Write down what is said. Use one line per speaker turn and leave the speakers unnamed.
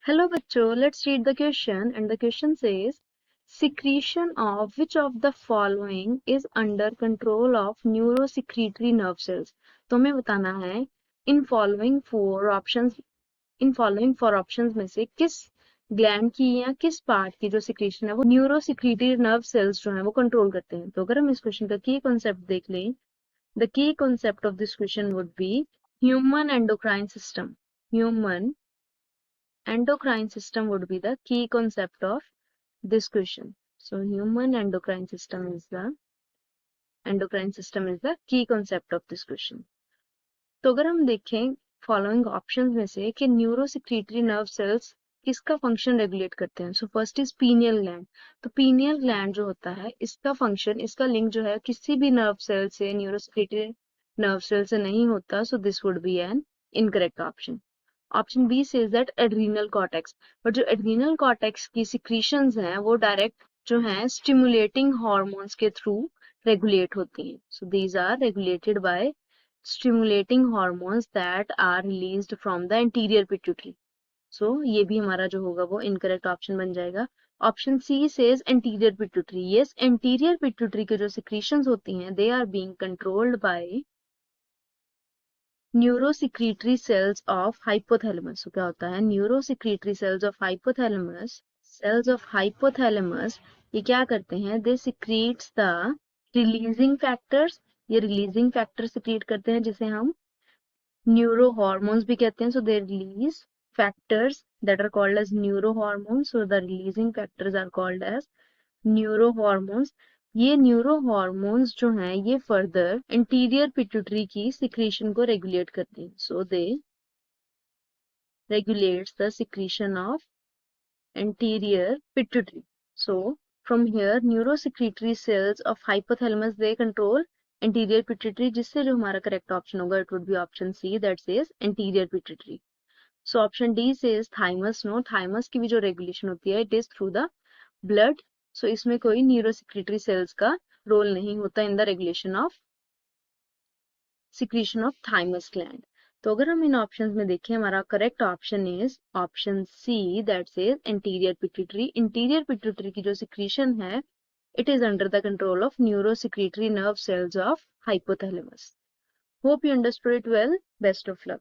Hello bachcho, let's read the question and the question says secretion of which of the following is under control of neurosecretory nerve cells। तो हमें बताना है इन following four options में से किस gland की या किस पार्ट की जो सिक्रीशन है वो न्यूरोसिक्रीटरी नर्व सेल्स जो है वो कंट्रोल करते हैं। तो अगर हम इस क्वेश्चन का की कॉन्सेप्ट देख लें, the key concept of this question would be human endocrine system. Human endocrine system would be the key concept of this question. So human endocrine system is the key concept of this question. तो अगर हम देखें following options में से कि न्यूरोसिक्रीटरी nerve sales किसका function regulate करते हैं। So first is pineal gland. तो पीनियल ग्लैंड जो होता है इसका फंक्शन, इसका लिंक जो है किसी भी नर्व सेल से, न्यूरोसिक्रीटरी नर्व सेल से नहीं होता। So this would be an incorrect option. Option B says that adrenal cortex, but जो एड्रीनल कॉर्टेक्स की सिक्रीशंस हैं वो डायरेक्ट जो हैं स्टिमुलेटिंग हार्मोन्स के थ्रू रेगुलेट होती हैं। So these are regulated by stimulating hormones that are released from the anterior pituitary. So ये भी हमारा जो होगा वो incorrect option बन जाएगा। Option C says anterior pituitary. Yes, anterior pituitary के जो secretions होती हैं they are being controlled by neurosecretory cells of hypothalamus. So क्या होता है neurosecretory cells of hypothalamus? Cells of hypothalamus ये क्या करते हैं? They secretes the releasing factors. ये releasing factor secrete करते हैं जिसे हम neurohormones भी कहते हैं। So they release factors that are called as neurohormones. So the releasing factors are called as neurohormones. ये न्यूरोहॉर्मोन्स जो हैं ये फर्दर इंटीरियर पिट्यूटरी की सिक्रीशन को रेगुलेट करते हैं। सो दे regulates the secretion of anterior pituitary. So from here neurosecretory cells of hypothalamus they control anterior pituitary, जिससे जो हमारा करेक्ट ऑप्शन होगा it would be option C that says anterior pituitary. So option D says thymus. No, thymus की भी जो regulation होती है it is through the blood. So इसमें कोई न्यूरोसिक्रीटरी सेल्स का रोल नहीं होता in the regulation of secretion of thymus gland. तो अगर हम इन ऑप्शंस में देखें हमारा correct option is option C that says anterior pituitary. Interior pituitary की जो सिक्रीशन है it is under the control of neurosecretory nerve cells of hypothalamus. Hope you understood it well. Best of luck.